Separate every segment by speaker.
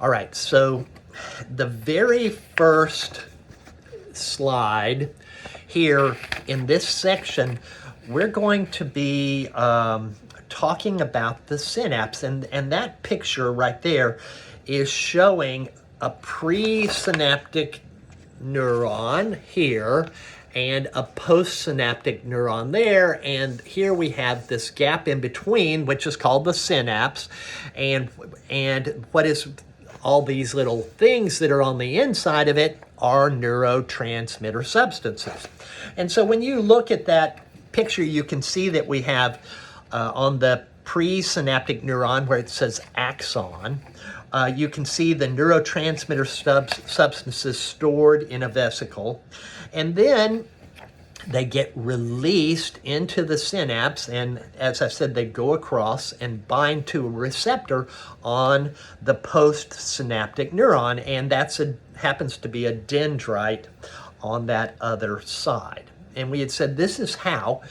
Speaker 1: All right, so the very first slide here in this section, we're going to be talking about the synapse, and that picture right there is showing a presynaptic neuron here and a postsynaptic neuron there, and here we have this gap in between, which is called the synapse, and what is all these little things that are on the inside of it are neurotransmitter substances. And so when you look at that picture, you can see that we have on the presynaptic neuron where it says axon, you can see the neurotransmitter substances stored in a vesicle, and then they get released into the synapse, and as I said, they go across and bind to a receptor on the postsynaptic neuron, and happens to be a dendrite on that other side. And we had said this is how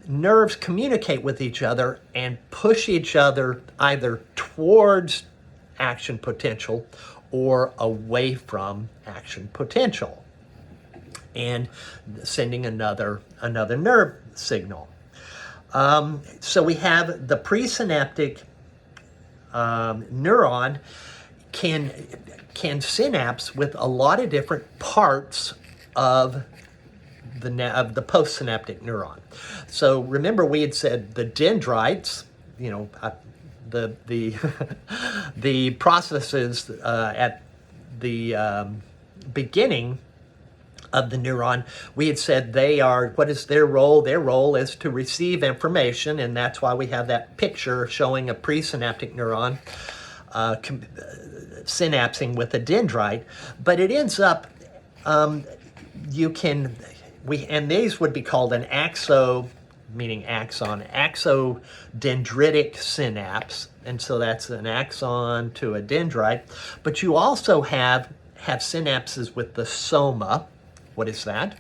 Speaker 1: nerves communicate with each other and push each other either towards action potential or away from action potential, and sending another nerve signal. So we have the presynaptic neuron can synapse with a lot of different parts of the postsynaptic neuron. So remember, we had said the dendrites, the the processes at the beginning of the neuron, we had said what is their role? Their role is to receive information, and that's why we have that picture showing a presynaptic neuron synapsing with a dendrite. But it ends up, and these would be called an axodendritic synapse, and so that's an axon to a dendrite. But you also have synapses with the soma. What is that?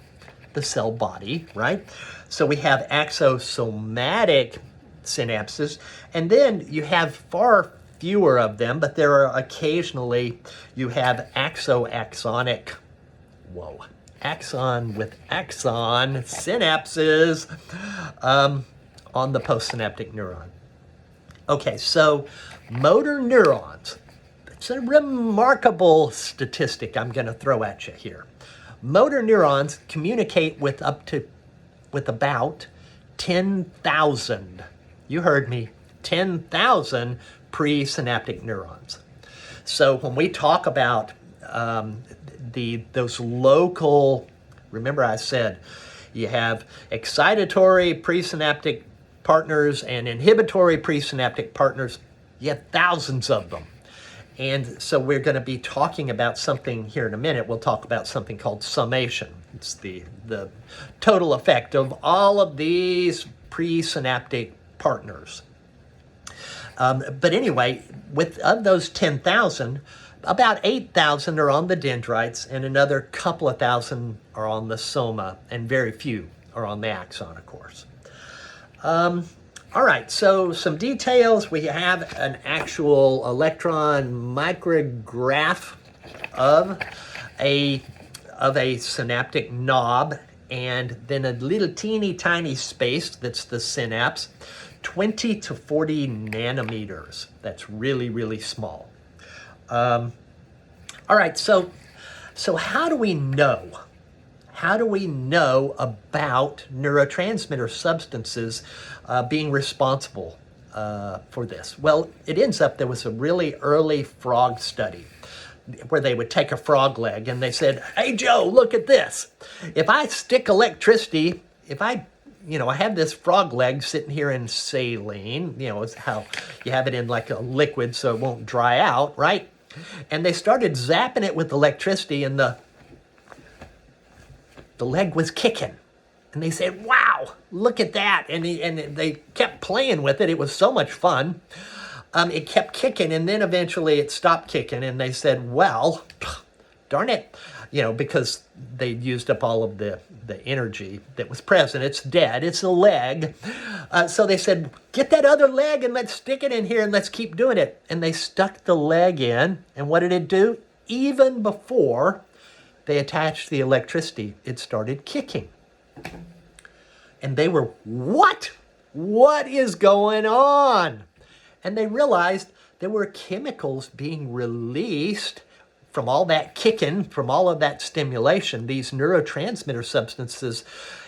Speaker 1: The cell body, right? So we have axosomatic synapses, and then you have far fewer of them, but there are occasionally you have axon with axon synapses on the postsynaptic neuron. Okay, so motor neurons. It's a remarkable statistic I'm going to throw at you here. Motor neurons communicate with about 10,000. You heard me, 10,000 presynaptic neurons. So when we talk about those local, remember I said you have excitatory presynaptic partners and inhibitory presynaptic partners. You have thousands of them. And so we're going to be talking about something here in a minute. We'll talk about something called summation. It's the total effect of all of these presynaptic partners. But anyway, of those 10,000, about 8,000 are on the dendrites, and another couple of thousand are on the soma, and very few are on the axon, of course. All right, so some details. We have an actual electron micrograph of a synaptic knob, and then a little teeny tiny space that's the synapse, 20 to 40 nanometers. That's really, really small. All right, so how do we know? How do we know about neurotransmitter substances being responsible for this? Well, it ends up there was a really early frog study where they would take a frog leg and they said, "Hey Joe, look at this. If I stick electricity, I have this frog leg sitting here in saline, it's how you have it in like a liquid so it won't dry out, right?" And they started zapping it with electricity, and the leg was kicking. And they said, "Wow, look at that." And they kept playing with it. It was so much fun. It kept kicking, and then eventually it stopped kicking. And they said, "Well, darn it, because they used up all of the energy that was present. It's dead. It's a leg. So they said, get that other leg and let's stick it in here and let's keep doing it. And they stuck the leg in. And what did it do? Even before they attached the electricity, it started kicking. And they were, what? What is going on? And they realized there were chemicals being released from all that kicking, from all of that stimulation. These neurotransmitter substances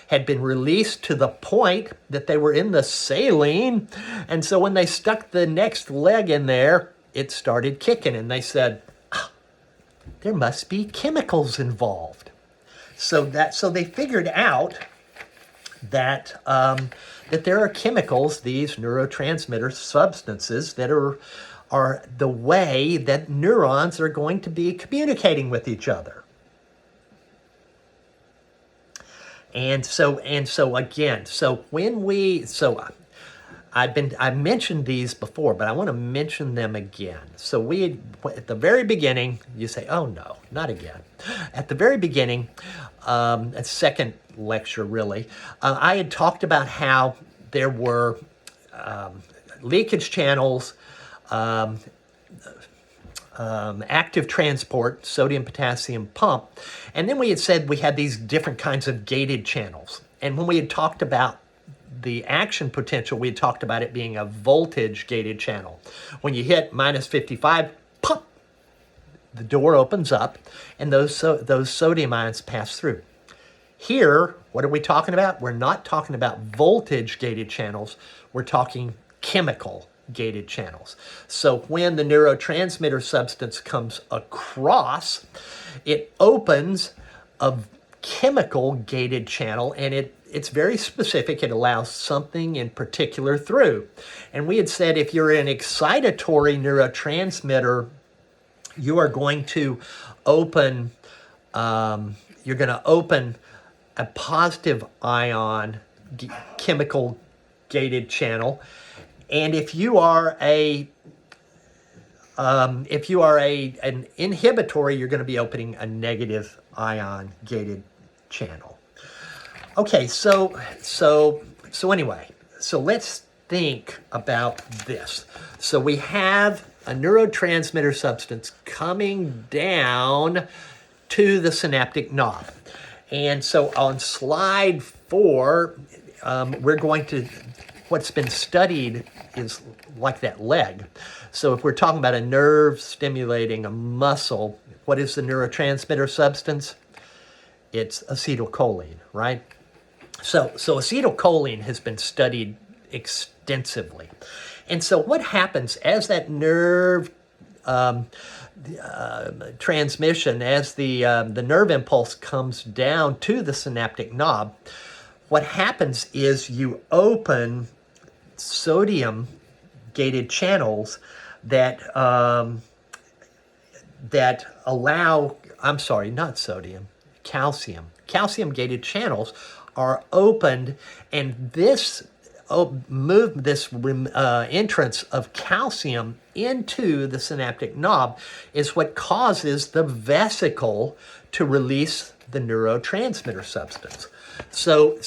Speaker 1: had been released to the point that they were in the saline. And so when they stuck the next leg in there, it started kicking. And they said, there must be chemicals involved. So they figured out that that there are chemicals, these neurotransmitter substances, that are the way that neurons are going to be communicating with each other. And so again, I mentioned these before, but I want to mention them again. So at the very beginning, you say, oh no, not again. At the very beginning, a second lecture really, I had talked about how there were leakage channels, active transport, sodium potassium pump, and then we had said we had these different kinds of gated channels. And when we had talked about the action potential, we had talked about it being a voltage gated channel. When you hit minus 55, pop, the door opens up and those sodium ions pass through. Here, what are we talking about? We're not talking about voltage gated channels. We're talking chemical gated channels. So when the neurotransmitter substance comes across, it opens a chemical gated channel, and it's very specific. It allows something in particular through. And we had said if you're an excitatory neurotransmitter, you are going to open a positive ion chemical gated channel. And if you are an inhibitory, you're going to be opening a negative ion gated channel. Okay, so anyway, so let's think about this. So we have a neurotransmitter substance coming down to the synaptic knob. And so on slide 4, what's been studied is like that leg. So if we're talking about a nerve stimulating a muscle, what is the neurotransmitter substance? It's acetylcholine, right? So acetylcholine has been studied extensively. And so what happens as that nerve transmission, as the nerve impulse comes down to the synaptic knob, what happens is you open sodium gated channels that allow, calcium gated channels are opened, and this entrance of calcium into the synaptic knob is what causes the vesicle to release the neurotransmitter substance. So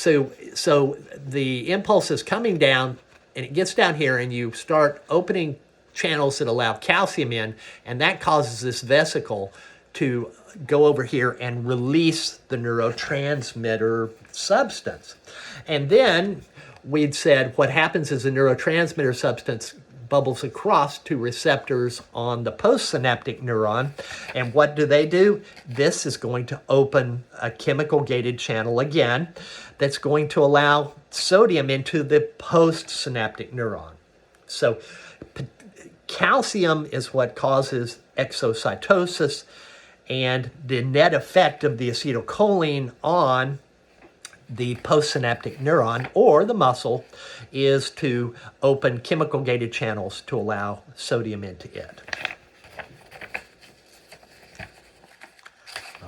Speaker 1: the impulse is coming down, and it gets down here, and you start opening channels that allow calcium in, and that causes this vesicle to go over here and release the neurotransmitter substance. And then we'd said what happens is the neurotransmitter substance bubbles across to receptors on the postsynaptic neuron. And what do? This is going to open a chemical gated channel again that's going to allow sodium into the postsynaptic neuron. So calcium is what causes exocytosis, and the net effect of the acetylcholine on the postsynaptic neuron or the muscle is to open chemical gated channels to allow sodium into it.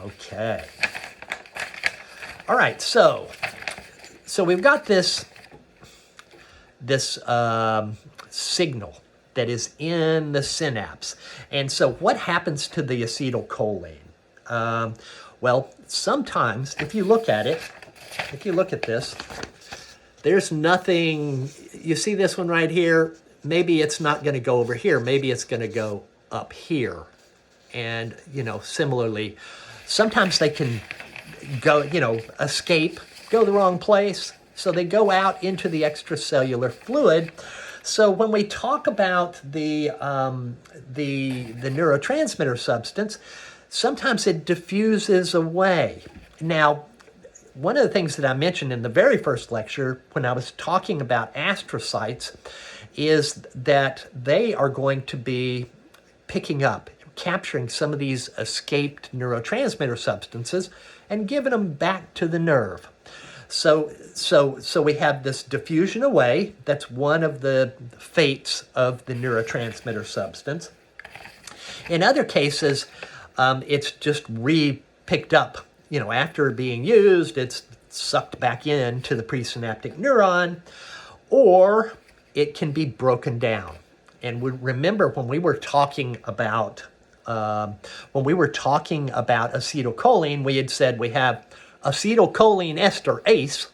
Speaker 1: Okay. All right, so we've got this signal that is in the synapse. And so what happens to the acetylcholine? Well, sometimes if you look at it, if you look at this, there's nothing, you see this one right here? Maybe it's not going to go over here. Maybe it's going to go up here. And, you know, similarly, sometimes they can go, you know, escape, go the wrong place. So they go out into the extracellular fluid. So when we talk about the neurotransmitter substance, sometimes it diffuses away. Now, one of the things that I mentioned in the very first lecture when I was talking about astrocytes is that they are going to be picking up, capturing some of these escaped neurotransmitter substances and giving them back to the nerve. So we have this diffusion away. That's one of the fates of the neurotransmitter substance. In other cases, it's just re-picked up. You know, after being used, it's sucked back into the presynaptic neuron, or it can be broken down. And remember when we were talking about acetylcholine, we had said we have acetylcholine ester, ACE.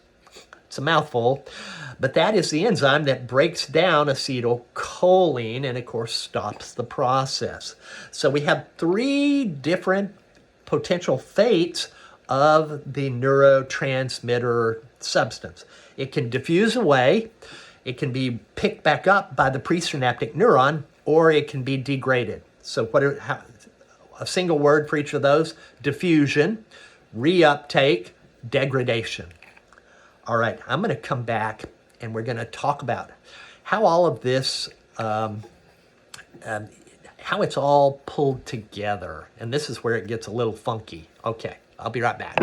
Speaker 1: It's a mouthful, but that is the enzyme that breaks down acetylcholine and, of course, stops the process. So we have 3 different potential fates of the neurotransmitter substance. It can diffuse away, it can be picked back up by the presynaptic neuron, or it can be degraded. So a single word for each of those: diffusion, reuptake, degradation. All right, I'm going to come back and we're going to talk about how all of this, how it's all pulled together. And this is where it gets a little funky. Okay, I'll be right back.